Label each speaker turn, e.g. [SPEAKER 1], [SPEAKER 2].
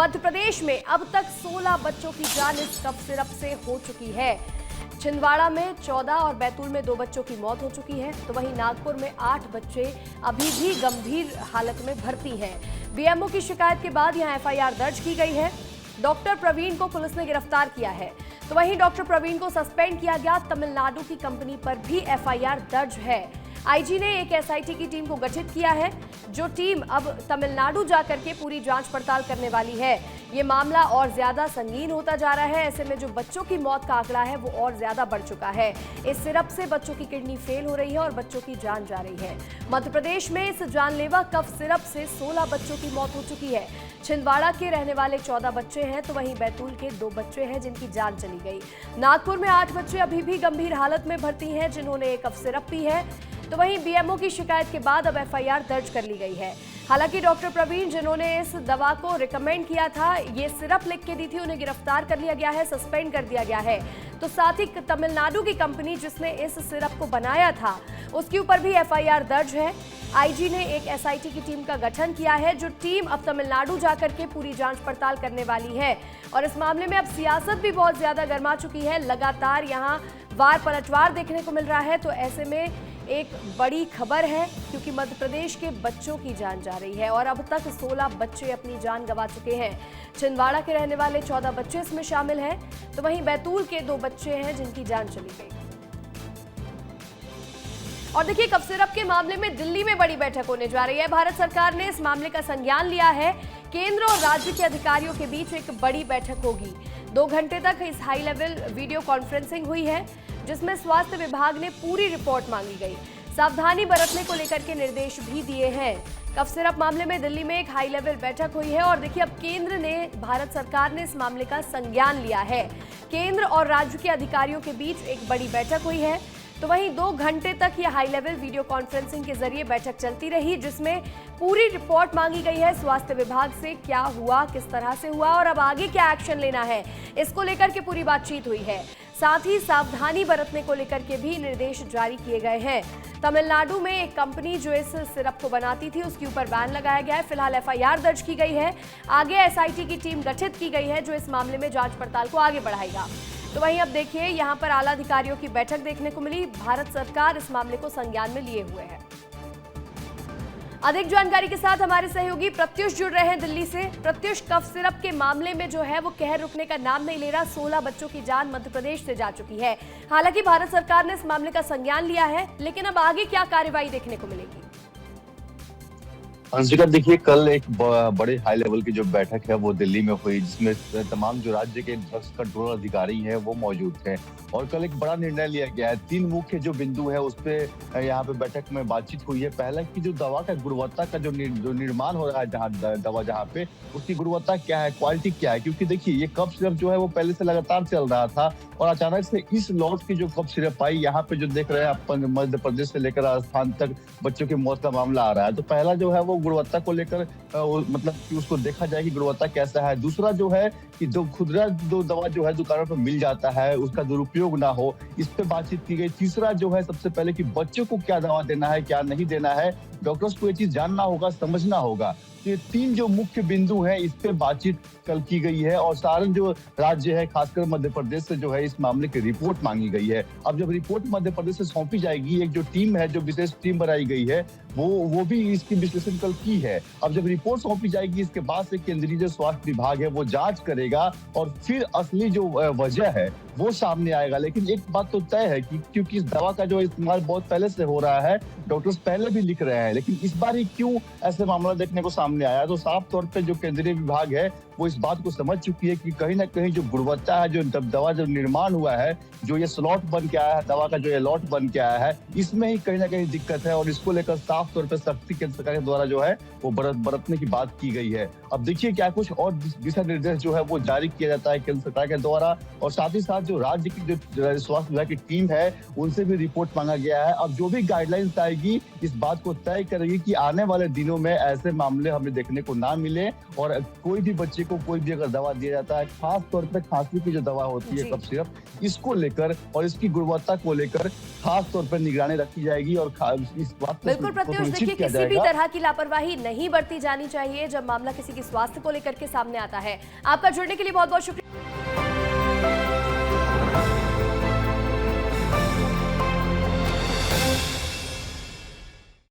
[SPEAKER 1] मध्य प्रदेश में अब तक 16 बच्चों की जान इस कफ सिरप से हो चुकी है। छिंदवाड़ा में 14 और बैतूल में 2 बच्चों की मौत हो चुकी है, तो वहीं नागपुर में 8 बच्चे अभी भी गंभीर हालत में भर्ती हैं। बीएमओ की शिकायत के बाद यहां एफआईआर दर्ज की गई है। डॉक्टर प्रवीण को पुलिस ने गिरफ्तार किया है, तो वहीं डॉक्टर प्रवीण को सस्पेंड किया गया। तमिलनाडु की कंपनी पर भी एफआईआर दर्ज है। आईजी ने एक एसआईटी की टीम को गठित किया है, जो टीम अब तमिलनाडु जाकर के पूरी जांच पड़ताल करने वाली है। ये मामला और ज्यादा संगीन होता जा रहा है। ऐसे में जो बच्चों की मौत का आंकड़ा है वो और ज्यादा बढ़ चुका है। इस सिरप से बच्चों की किडनी फेल हो रही है और बच्चों की जान जा रही है। मध्य प्रदेश में इस जानलेवा कफ सिरप से 16 बच्चों की मौत हो चुकी है। छिंदवाड़ा के रहने वाले 14 बच्चे हैं, तो वहीं बैतूल के 2 बच्चे हैं जिनकी जान चली गई। नागपुर में 8 बच्चे अभी भी गंभीर हालत में भर्ती हैं, जिन्होंने कफ सिरप पी है। तो वहीं बीएमओ की शिकायत के बाद अब एफआईआर दर्ज कर ली गई है। हालांकि डॉक्टर प्रवीण, जिन्होंने इस दवा को रिकमेंड किया था, ये सिरप लिख के दी थी, उन्हें गिरफ्तार कर लिया गया है, सस्पेंड कर दिया गया है। तो साथ ही तमिलनाडु की कंपनी जिसने इस सिरप को बनाया था, उसके ऊपर भी एफआईआर दर्ज है। आईजी ने एक एसआईटी की टीम का गठन किया है, जो टीम अब तमिलनाडु जाकर के पूरी जांच पड़ताल करने वाली है। और इस मामले में अब सियासत भी बहुत ज्यादा गर्मा चुकी है। लगातार यहाँ वार पलटवार देखने को मिल रहा है। तो ऐसे में एक बड़ी खबर है, क्योंकि मध्य प्रदेश के बच्चों की जान जा रही है और अब तक 16 बच्चे अपनी जान गंवा चुके हैं। छिंदवाड़ा के रहने वाले 14 बच्चे इसमें शामिल हैं, तो वहीं बैतूल के 2 बच्चे हैं जिनकी जान चली गई। और देखिए, कफ सिरप के मामले में दिल्ली में बड़ी बैठक होने जा रही है। भारत सरकार ने इस मामले का संज्ञान लिया है। केंद्र और राज्य के अधिकारियों के बीच एक बड़ी बैठक होगी। 2 घंटे तक इस हाई लेवल वीडियो कॉन्फ्रेंसिंग हुई है, जिसमें स्वास्थ्य विभाग ने पूरी रिपोर्ट मांगी गई। सावधानी बरतने को लेकर के निर्देश भी दिए हैं। कफ सिरप मामले में दिल्ली में एक हाई लेवल बैठक हुई है और देखिए, अब केंद्र ने, भारत सरकार ने इस मामले का संज्ञान लिया है। केंद्र और राज्य के अधिकारियों के बीच एक बड़ी बैठक हुई है। तो वहीं 2 घंटे तक यह हाई लेवल वीडियो कॉन्फ्रेंसिंग के जरिए बैठक चलती रही, जिसमें पूरी रिपोर्ट मांगी गई है स्वास्थ्य विभाग से, क्या हुआ, किस तरह से हुआ और अब आगे क्या एक्शन लेना है, इसको लेकर के पूरी बातचीत हुई है। साथ ही सावधानी बरतने को लेकर के भी निर्देश जारी किए गए हैं। तमिलनाडु में एक कंपनी जो इस सिरप को बनाती थी, उसके ऊपर बैन लगाया गया है। फिलहाल एफआईआर दर्ज की गई है। आगे एसआईटी की टीम गठित की गई है, जो इस मामले में जांच पड़ताल को आगे बढ़ाएगा। तो वहीं अब देखिए, यहां पर आला अधिकारियों की बैठक देखने को मिली। भारत सरकार इस मामले को संज्ञान में लिए हुए है। अधिक जानकारी के साथ हमारे सहयोगी प्रत्युष जुड़ रहे हैं दिल्ली से। प्रत्युष, कफ सिरप के मामले में जो है वो कहर रुकने का नाम नहीं ले रहा। 16 बच्चों की जान मध्य प्रदेश से जा चुकी है। हालांकि भारत सरकार ने इस मामले का संज्ञान लिया है, लेकिन अब आगे क्या कार्रवाई देखने को मिलेगी?
[SPEAKER 2] अंशिका, देखिए, कल एक बड़े हाई लेवल की जो बैठक है वो दिल्ली में हुई, जिसमें तमाम जो राज्य के ड्रग्स कंट्रोल अधिकारी हैं वो मौजूद थे। और कल एक बड़ा निर्णय लिया गया है। 3 मुख्य जो बिंदु है उस पे यहाँ पे बैठक में बातचीत हुई है। पहला कि जो दवा का गुणवत्ता का जो निर्माण हो रहा है, जहाँ पे उसकी गुणवत्ता क्या है, क्वालिटी क्या है। क्योंकि देखिए, ये कफ सिरप जो है वो पहले से लगातार चल रहा था और अचानक से इस लॉट की जो कफ सिरप आई, यहाँ पे जो देख रहे हैं अपन, मध्य प्रदेश से लेकर राजस्थान तक बच्चों की मौत का मामला आ रहा है। तो पहला जो है वो गुणवत्ता को लेकर मतलब कि उसको देखा जाए कि गुणवत्ता कैसा है। दूसरा जो है कि जो खुदरा जो दवा जो है दुकानों पर मिल जाता है, उसका दुरुपयोग ना हो, इस पे बातचीत की गई। तीसरा जो है, सबसे पहले कि बच्चों को क्या दवा देना है, क्या नहीं देना है, डॉक्टर्स को ये चीज जानना होगा, समझना होगा। ये 3 जो मुख्य बिंदु हैं, इस पे बातचीत कल की गई है। और सारे जो राज्य है, खासकर मध्य प्रदेश से जो है इस मामले की रिपोर्ट मांगी गई है। अब जब रिपोर्ट मध्य प्रदेश से सौंपी जाएगी, एक जो टीम है, जो विशेष टीम बनाई गई है, वो भी इसकी विश्लेषण कल की है। अब जब रिपोर्ट सौंपी जाएगी, इसके बाद से केंद्रीय जो स्वास्थ्य विभाग है वो जांच करेगा और फिर असली जो वजह है वो सामने आएगा। लेकिन एक बात तो तय है कि क्योंकि इस दवा का जो इस्तेमाल बहुत पहले से हो रहा है, डॉक्टर्स पहले भी लिख रहे हैं, लेकिन इस बार ही क्यों ऐसे मामला देखने को सामने आया, तो साफ तौर पे जो केंद्रीय विभाग है वो इस बात को समझ चुकी है कि कहीं ना कहीं जो गुणवत्ता है, जो दवा जो निर्माण हुआ है, जो ये स्लॉट बन के आया है, दवा का जो ये लॉट बन के आया है, इसमें ही कहीं ना कहीं दिक्कत है। और इसको लेकर साफ तौर पर सख्ती केंद्र सरकार के द्वारा जो है वो बरतने की बात की गई है। अब देखिए, क्या कुछ और दिशा निर्देश जो है वो जारी किया जाता है केंद्र सरकार के द्वारा। और साथ ही साथ जो राज्य की जो स्वास्थ्य विभाग की टीम है, उनसे भी रिपोर्ट मांगा गया है। अब जो भी गाइडलाइंस आएगी, इस बात को तय करेगी कि आने वाले दिनों में ऐसे मामले हमें देखने को ना मिले। और कोई भी बच्चे को कोई भी अगर दवा दिया जाता है, खास तौर पर खांसी की जो दवा होती है कफ सिरप, इसको लेकर और इसकी गुणवत्ता को लेकर खास तौर पर निगरानी रखी जाएगी। और इस बात
[SPEAKER 1] बिल्कुल प्रत्युष,
[SPEAKER 2] सुनिश्चित
[SPEAKER 1] देखिए
[SPEAKER 2] किया
[SPEAKER 1] किसी भी
[SPEAKER 2] जाएगा।
[SPEAKER 1] तरह की लापरवाही नहीं बरती जानी चाहिए जब मामला किसी के स्वास्थ्य को लेकर के सामने आता है। आपका जुड़ने के लिए बहुत बहुत शुक्रिया।